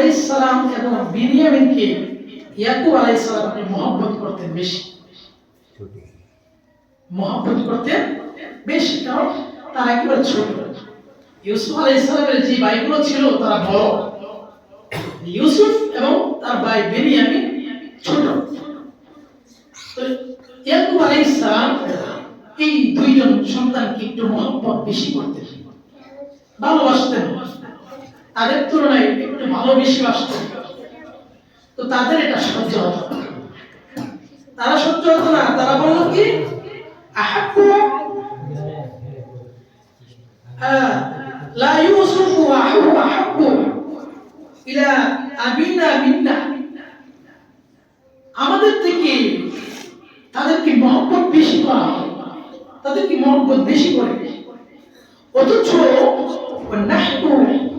আলাইহিস সালাম এবং বিনিয়ামিনকে ইয়াকুব আলাইহিস সালাম মহব্বত করতেন বেশি, মহব্বত করতেন বেশি, কারণ তারা একেবারে ছোট। ইউসুফ আলাইহিস সালামের যে ভাইগুলো ছিল তারা বড়, ইউসুফ এবং তার ভাই বিনিয়ামিন ছোট। তো ইয়াকুব আলাইহিস সালাম এই দুইজন সন্তানকে একটু মহব্বত বেশি করতেন, ভালোবাসতেন, তাদের তুলনায় একটু ভালোবেসে বাসতেন। তো তাদের এটা সহ্য হতো না, তারা সহ্য হতো না। তারা বলল কি, আহাব্বু লা ইউসুফু ওয়া হুয়া আহাব্বু ইলা আবিনা মিন্না, আমাদের থেকে তাদেরকে মহব্বত বেশি করা হয়, তাদেরকে মহব্বত বেশি করে। অথচ নাহনু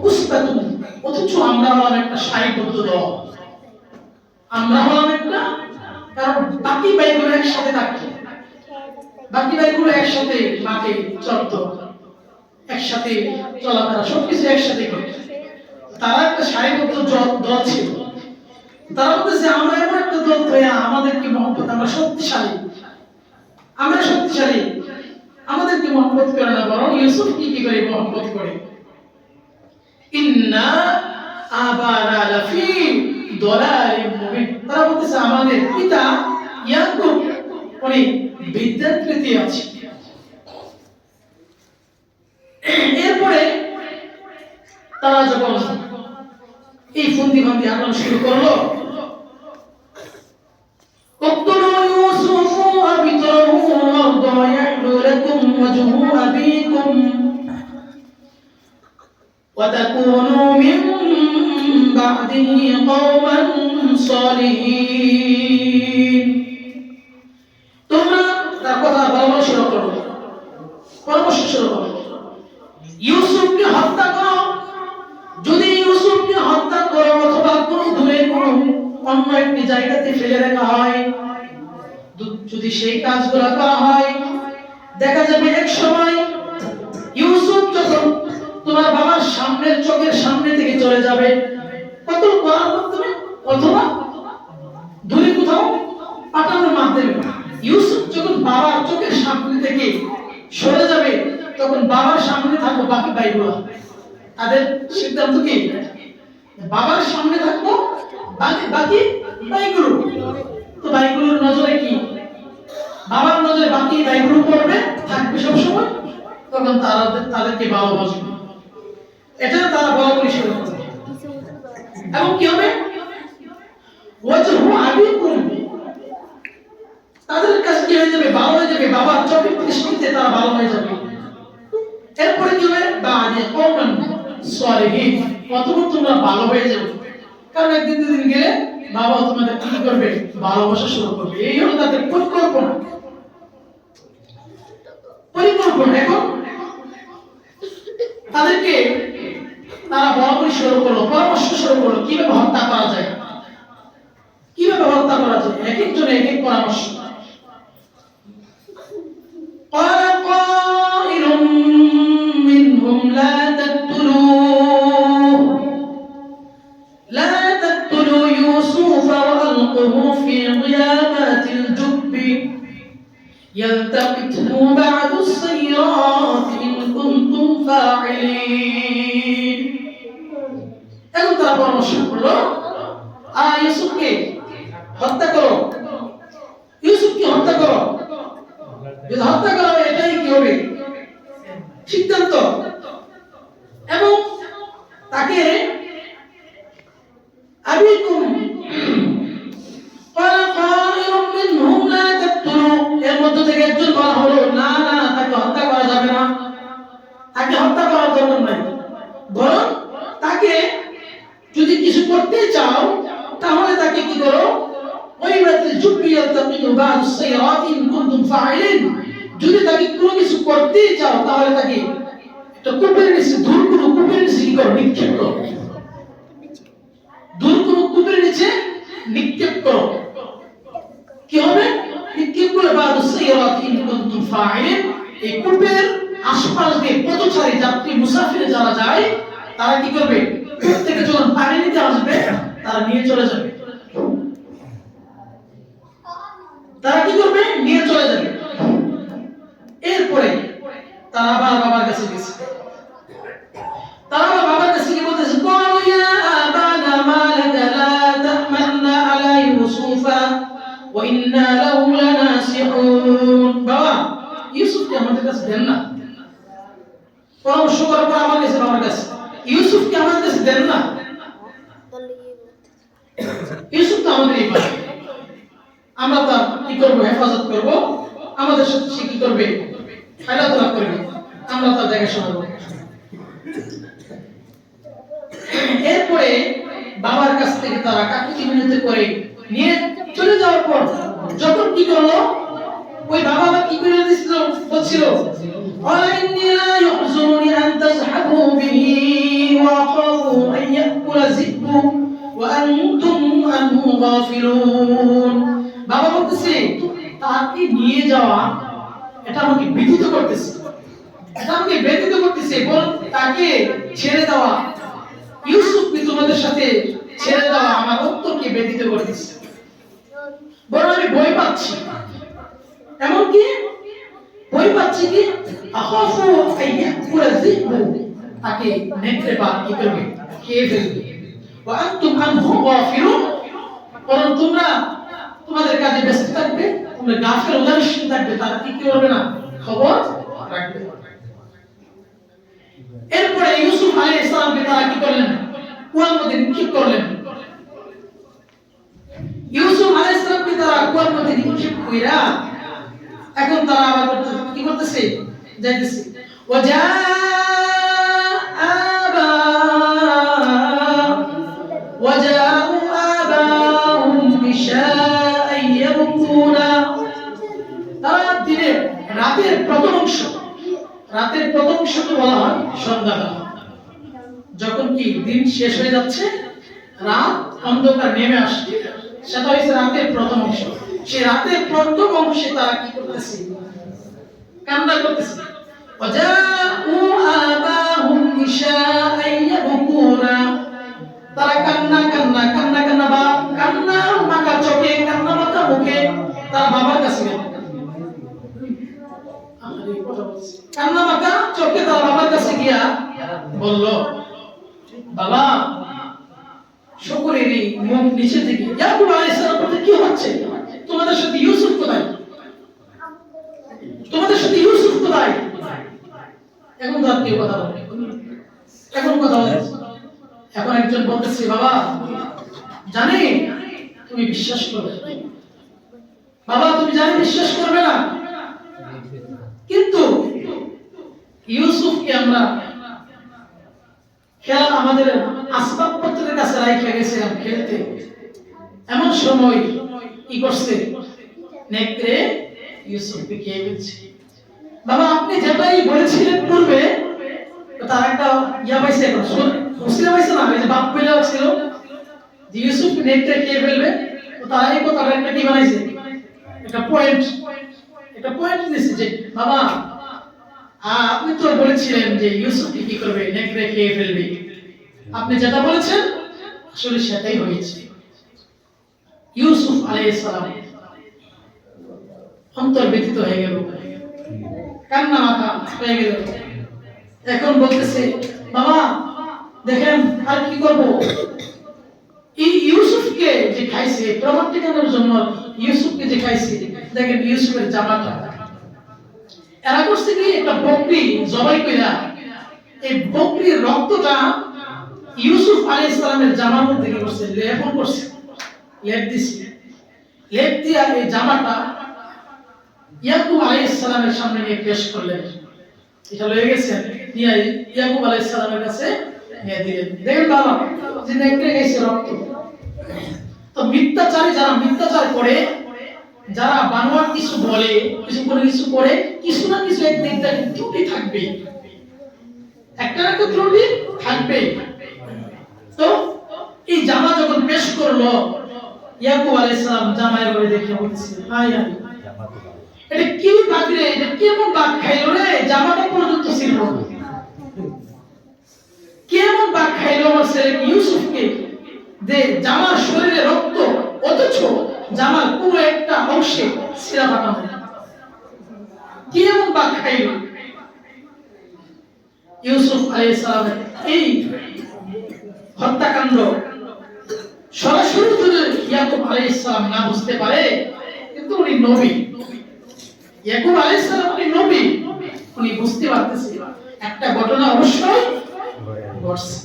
উসবাতুন, অথচ আমরা হলাম একটা সারিবদ্ধ দল, আমরা হলাম একটা, কারণ বাকি ভাইগুলো একসাথে থাকতো, বাকি ভাইগুলো একসাথে মাঠে চলতো, একসাথে চলাফেরা সবকিছু একসাথে করতো, তারা একটা সারিবদ্ধ দল ছিল। তারা বলতেছে আমরা এমন একটা দল হয়ে আমাদেরকে মহব্বত, আমরা শক্তিশালী, আমরা শক্তিশালী, আমাদেরকে মহব্বত করে না, বরং ইউসুফ কি করে মহব্বত করে। ইন্না আবানা লাফি দালালিম মুবিন, তারা বলতেছে আমাদের পিতা ইয়াকুব উনি বিদ্যাকৃতি আছে। এরপরে তারা যখন এই ফন্দি ফন্দি আন্দোলন শুরু করলো, اقتلوا يوسف وابتلوه وارضى يحلو لكم وجه أبيكم وتكونوا من بعده قوما صالحين। তোমরা তার কথা বলা শুরু করো, পরামর্শ শুরু করো, ইউসুফকে হত্যা করো। যদি ইউসুফকে হত্যা করো অথবা কোনো দূরে কোনো অন্য একটি জায়গাতে ফেলে রাখা হয়, যদি সেই কাজগুলো করা হয়, দেখা যাবে এক সময় ইউসুফ যখন তোমার বাবার সামনের চোখের সামনে থেকে চলে যাবে কতল করার মাধ্যমে অথবা দূরে কোথাও পাঠানোর মাধ্যমে, ইউসুফ যখন বাবার চোখের সামনে থেকে সরে যাবে তখন বাবার সামনে থাকবো বাকি ভাইগুলো। তাদের সিদ্ধান্ত কি, বাবার সামনে থাকবো বাকি ভাইগুলো। তো ভাইগুলোর নজরে কি, বাবার নজরে বাকি ভাইগুলো পড়বে, থাকবে সবসময়, তখন তাদেরকে ভালোবাসবে, এটা তারা বলাবলি শুরু করবে। এবং কি হবে, ওয়াজহু আবিকুম, তাদের কাছে কি হয়ে যাবে, ভালো হয়ে যাবে, বাবার চোখের দৃষ্টিতে তারা ভালো হয়ে যাবে। এরপরে কি হবে, বাদে কওমান সালিহিন, অতঃপর তোমরা ভালো হয়ে যাবে, কারণ একদিন দুদিন গেলে বাবা তোমাদের কি করবে, ভালোবাসা শুরু করবে। এই হলো তাদের পরিকল্পনা। এখন তাদেরকে তারা বলাবলি শুরু করলো, পরামর্শ শুরু করলো কিভাবে হত্যা করা যায়, কিভাবে হত্যা করা যায়, এক একজনে এক এক পরামর্শ। قال قائل منهم لا تقتلوا يوسف وألقوه في غيابات الجب يلتقطه بعض السيارات إن كنتم فاعلين। এখন তারা পরামর্শ করলো, ইউসুফকে হত্যা করো, ইউসুফকে হত্যা করো, যদি হত্যা করা হয় এটাই কি হবে সিদ্ধান্ত। এবং তাকে আবিকুম قال قائل منهم لا تقتلوا, এর মধ্য থেকে একজন বলা হলো না না, তাকে হত্যা করা যাবে না, তাকে হত্যা করার দরকার নাই, বরং তাকে যদি কিছু করতে চাও তাহলে তাকে কি করো, ওয়াইবাতিল জুবিয়াত তাকিনু বা'দ সাইরাত ইন কুনতুম ফাইলিন, যদি তাকে কোনো কিছু করতে চাও তাহলে তাকে একটা কূপের নিচে, দূর কোনো কূপের নিচে কি করো, নিক্ষেপ করো, দূর কোনো কূপের নিচে নিক্ষেপ করো। কি হবে, নিক্ষেপ করে বা'দ সাইরাত ইন কুনতুম ফাইলিন, এই কূপের আশপাশ দিয়ে পথচারী যাত্রী মুসাফির যারা যায় তারা কি করবে, কূপ থেকে যখন পানি নিতে আসবে তারা নিয়ে চলে যাবে। তারা কি করবে? নিয়ে চলে যাবে। এরপরে তারা আবার বাবার কাছে গেছে। তারা আবার বাবার কাছে গিয়ে বলতেছে, ক্বালু ইয়া আবানা মা লাকা লা তা'মান্না আলা ইউসুফা ওয়া ইন্না লাহু লানাসিহুন। বাবা, ইউসুফকে আমাদের কাছে দেন না। পরামর্শ করার পর আমার কাছে, বাবার কাছে, ইউসুফকে আমাদের কাছে দেন না। ইউসুফ তো আমাদের এই ভাই, আমরা তার কি করবো? হেফাজত করবো, আমাদের সাথে সে কি করবে? খেলাধুলা করবে, আমরা তার দেখাশোনা করবো। এরপরে বাবার কাছ থেকে তারা কাকুতি মিনতি করে নিয়ে চলে যাওয়ার পর যখন কি করলো, ওই বাবা কি করে দিছিল? বলছিল, ক্বালা ইন্নী লা ইহযুনুনি আন তাযহাবু বিহি ওয়া আখাফু আন ইয়াকুলা যিবু ওয়া আনতুম আনহু গাফিলুন। বাবা বলতেছে, তাকে নিয়ে যাওয়া এটা আমাকে ব্যথিত করতেছে, এটা আমাকে ব্যথিত করতেছে। বরং তাকে ছেড়ে দেওয়া, ইউসুফকে তোমাদের সাথে ছেড়ে দেওয়া আমার অন্তরকে ব্যথিত করতেছে। বরং আমি ভয় পাচ্ছি। এমনকি ভয় পাচ্ছি কি, আখাফু আইয়াকুলা যিবু, তাকে নেকড়ে বা কি করবে? খেয়ে ফেলবে। ওয়া আনতুম আনহু গাফিলুন, বরং তোমরা তোমাদের কাজে ব্যস্ত থাকবে, তোমরা গাফিল উদাসীন থাকবে, তারা কি করবে না? খবর রাখবে। এরপরে ইউসুফ আলাইহিস সালামকে তারা কি করলেন? কুয়ার মধ্যে নিক্ষেপ করলেন। ইউসুফ আলাইহিস সালামকে তারা কুয়ার মধ্যে নিক্ষেপ কইরা এখন তারা আবার কি করতেছে? যাইতেছে। ওয়াজা আবা ওয়াজাউ আবাহুম বিশাআন ইয়াবকুনা। তারা রাতের প্রথম অংশকে বলা হয় সন্ধ্যাকাল। যখন কি দিন শেষ হয়ে যাচ্ছে, রাত অন্ধকার নেমে আসছে, সেটা হচ্ছে রাতের প্রথম অংশ। সেই রাতের প্রথম অংশে তারা কি করতেছে? কান্না করতেছে। ওয়াজাউ আবাহুম বিশাআন ইয়াবকুনা। তারা কান্না বা কান্না মাখা চোখে, কান্না মাখা মুখে তার বাবার কাছে গেল। কান্না মাখা চোখে তার বাবার কাছে গিয়া বলল, বাবা, শুকরের মুখ নিচে থেকে, ইয়াকুব আলাইহিস সালাম বলতে, কি হচ্ছে? তোমাদের সাথে ইউসুফ কোথায়? তোমাদের সাথে ইউসুফ কোথায়? এখন তো আর কেউ কথা বলে, এখন কথা বলে। এখন একজন বলতেছে, বাবা জানি তুমি বিশ্বাস করবে, বাবা তুমি জানি বিশ্বাস করবে না, কিন্তু ইউসুফকে আমরা খেলা আমাদের আসবাবপত্রের কাছে রাইখা গেছিলাম খেলতে, এমন সময় কি করছে? নেকড়ে ইউসুফকে খেয়ে ফেলছে। বাবা আপনি যেটাই বলেছিলেন পূর্বে, তার একটা ইয়া পাইছে, এখন বুঝতে পারছে না? ওই যে বাপ বলে ছিল যে ইউসুফ নেকড়ে খেয়ে ফেলবে, তো তারা এই কথাটা একটা কি বানাইছে? একটা পয়েন্ট দিয়েছে যে, বাবা আপনি তো বলেছিলেন যে ইউসুফকে কি করবে? নেকড়ে খেয়ে ফেলবে। আপনি যেটা বলেছেন আসলে সেটাই হয়েছে। ইউসুফ আলাইহিস সালাম অন্তর ব্যথিত হয়ে গেল, কান্না মাখা হয়ে গেল। এখন বলতেছে, বাবা দেখেন আর কি করব? এই ইউসুফকে যে খাইছে, প্রমাণ টিকানোর জন্য ইউসুফকে যে খাইছে, দেখেন ইউসুফের জামাটা এরা করছে কি? একটা বকরি জবাই কইরা এই বকরির রক্তটা ইউসুফ আলাইহিস সালামের জামার মধ্যে কি করছে? লেপন করছে, লেপ দিছে। লেপ দিয়া এই জামাটা ইয়াকুব আলাইহিস সালামের সামনে নিয়ে পেশ করলেন। এটা লয়ে গেছেন, নিয়ে ইয়াকুব আলাইহিস সালামের কাছে নিয়ে দিলেন। দেখেন বাবা, যে নেকড়ে খাইছে রক্ত। তো মিথ্যাচারী যারা মিথ্যাচার করে, যারা বানোয়াট কিছু বলে, কিছু করে, কিছু না কিছু একদিক থেকে ত্রুটি থাকবে, একটা না একটা ত্রুটি থাকবে। তো এই জামা যখন পেশ করলো, ইয়াকুব আলাইহিস সালাম জামায়ের ঘরে দেখে বলছে, হাই হাই, এটা কি বাঘ রে? এটা কেমন বাঘ খাইলো রে? জামাটা পর্যন্ত ছিল, কেমন বাঘ খাইলো আমার ছেলে ইউসুফকে? যে জামার শরীরে রক্ত, অথচ জামার পুরো একটা অংশে ছিঁড়া ফাটা হয়। কি এমন বাঘ খাইল? ইউসুফ আলাইহিস সালামের এই হত্যাকাণ্ড সরাসরি যদি ইয়াকুব আলাইহিস সালাম না বুঝতে পারে, কিন্তু উনি নবী, ইয়াকুব আলাইহিস সালাম উনি নবী, উনি বুঝতে পারতেছে একটা ঘটনা অবশ্যই ঘটছে।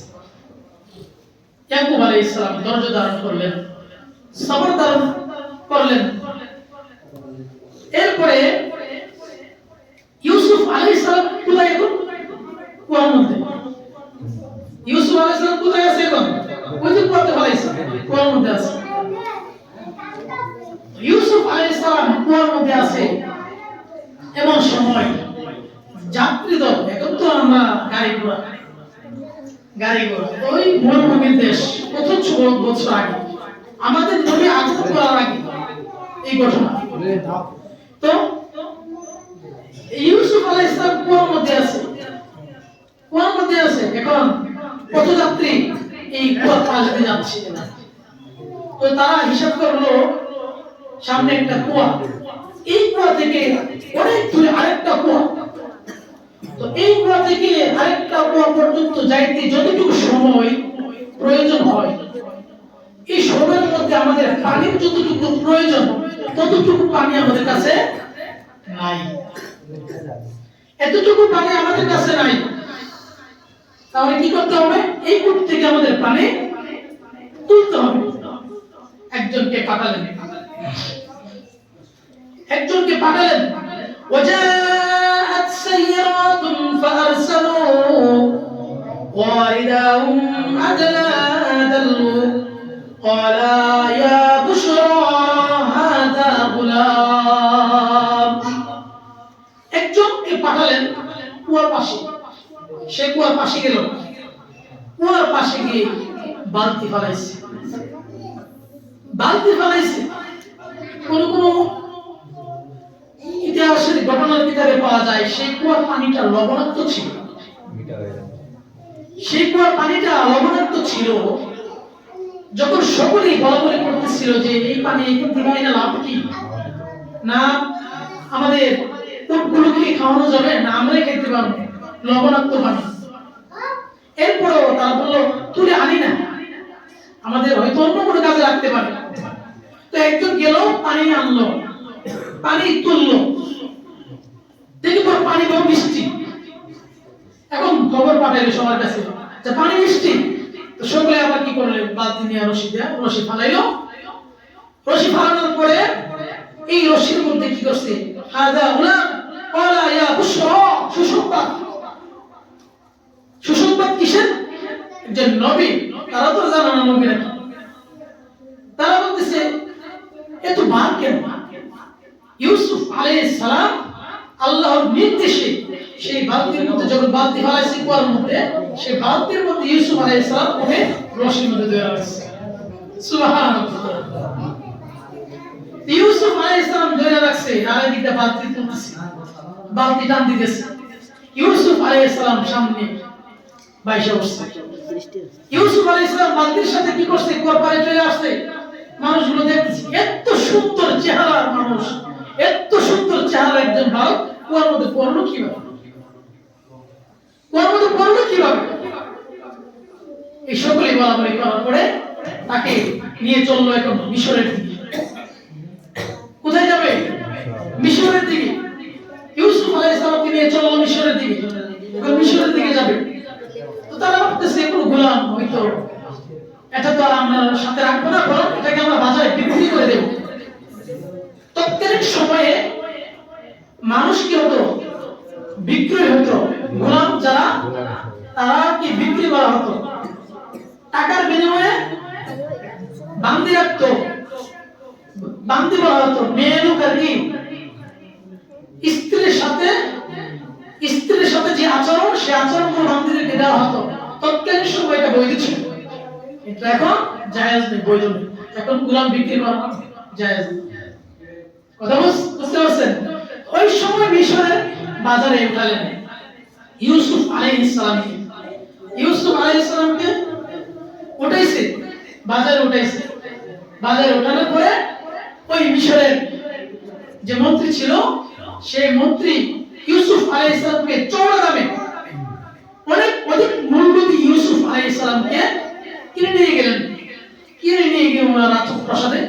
ইয়াকুব আলাইহিস সালাম ধৈর্য ধারণ করলেন, সবর ধারণ করলেন। এরপরে ইউসুফ আলাইহিস সালাম কোথায়? এখন কুয়ার মধ্যে। ইউসুফ আলাইহিস সালাম কোথায় আছে এখন? ওই যে কুয়াতে ফেলাইছে, কুয়ার মধ্যে আছে। ইউসুফ আলাইহিস সালাম কুয়ার মধ্যে আছে, এমন সময় যাত্রী দল, এখন তো আমরা গাড়ি ঘোড়া ওই মরুভূমির দেশ, 400 বছর আগে আমাদের নবী আগমন করার আগে এই ঘটনা। তো ইউসুফ আলাইহিস সালাম কুয়ার মধ্যে আছে, এখন পথযাত্রী এই কুয়ার পাশ দিয়ে যাচ্ছে। তো তারা হিসাব করলো সামনে একটা কুয়া, এই কুয়া থেকে অনেক দূরে আরেকটা কুয়া। তো এই কুয়া থেকে আরেকটা কুয়া পর্যন্ত যাইতে যতটুকু সময় প্রয়োজন হয়, এই সময়ের মধ্যে আমাদের পানির যতটুকু প্রয়োজন ততটুকু পানি আমাদের কাছে নাই, এতটুকু পানি আমাদের কাছে নাই। তাহলে কি করতে হবে? এই কূপ থেকে আমাদের পানি তুলতে হবে। একজনকে পাঠালেন, وجاءت سيارة فأرسلوا واردهم أدلى دلوا قال يا بشرى هذا غلام। একজনকে পাঠালেন কুয়ার পাশে, সে কুয়ার পাশে গেল, কুয়ার পাশে গিয়ে বালতি ফেলাইছে। কোন ইতিহাসের ঘটনার কিতাবে পাওয়া যায় সেই কুয়ার পানিটা লবণাক্ত ছিল। যখন সকলেই বলাবলি করতেছিল যে এই পানি একটু দিবাই না, লাভ কি? না আমাদের উটগুলোকে খাওয়ানো যাবে, না আমরাই খেতে পারবো লবণাক্ত পানি। এরপরেও তারা বললো তুলে আনি না, আমাদের হয়তো অন্য কোনো কাজে রাখতে পারে। তো একজন গেল, পানি আনলো, পানি তুললো, দেখি পর পানি বড় মিষ্টি। এখন খবর পাঠাইলো সবার কাছে যে পানি মিষ্টি। তো সকলে আবার কি করলে, বালতি নিয়ে রশি ফালাইলো। রশি ফালানোর পরে এই রশির মধ্যে কি করছে, হাযা গুলাম ক্বালা ইয়া বুশরা, সুসংবাদ কিসের? যে নবী, তারা তো জানে না নবী নাকি। তারা বলতেছে এত বার কেন? ইউসুফ আলাইহিস সালাম আল্লাহর নির্দেশে সেই বালতির মধ্যে, যখন বালতি ফেলাইছে কুয়ার মধ্যে, সেই বালতির মধ্যে ইউসুফ আলাইহিস সালাম ওকে রশির মধ্যে দেওয়া হয়েছে। সুবহানাল্লাহ। ইউসুফ আলাইহিস সালাম ধরে রাখছে, আর এদিকে বালতি তুলতেছে, বালতি টান দিতেছে। ইউসুফ আলাইহিস সালাম সামনে বাইশে বসছে। ইউসুফ আলাইহিস সালাম বালতির সাথে কি করছে, কুয়ার পাড়ে চলে আসছে। মানুষগুলো দেখতেছে, এত সুন্দর চেহারার মানুষ, এত সুন্দর চেহারা একজন বালক কুয়ার মধ্যে পড়লো কিভাবে? এই সকলেই বলাবলি করার পরে তাকে নিয়ে চললো এখন মিশরের দিকে। কোথায় যাবে? মিশরের দিকে। ইউসুফ আলাইহিস সালামকে নিয়ে চললো মিশরের দিকে। এখন মিশরের দিকে যাবে। তো তারা ভাবতেছে কোনো গোলাম হয়তো, এটা তো আর আমরা সাথে রাখবো না, বরং এটাকে আমরা বাজারে বিক্রি করে দেব। তৎকালীন সময়ে মানুষ কি হতো, বিক্রয় হতো। গোলাম যারা, তারা কি বিক্রি করা হতো, টাকার বিনিময়ে বান্দি রাখতো, বান্দি বলা হতো। মেয়ে লোক আর কি স্ত্রীর সাথে যে আচরণ, সে আচরণ কোনো বান্দিদেরকে দেওয়া হতো। তৎকালীন সময় এটা বৈধ ছিল, কিন্তু এখন জায়েজ নেই, বৈধ নেই। এখন গোলাম বিক্রি করা জায়েজ নেই। কথা বুঝতে পারছেন? ওই সময় মিশরের বাজারে উঠালেন ইউসুফ আলাইহিস সালামকে উঠাইছে। বাজারে উঠাইছে। বাজারে ওঠানোর পরে ওই মিশরের যে মন্ত্রী ছিল, সেই মন্ত্রী ইউসুফ আলাইহিস সালামকে চওড়া দামে অনেক অধিক মূল্য দিয়ে ইউসুফ আলাইহিস সালামকে কিনে নিয়ে গেলেন। কিনে নিয়ে গিয়ে ওনার রাজপ্রাসাদে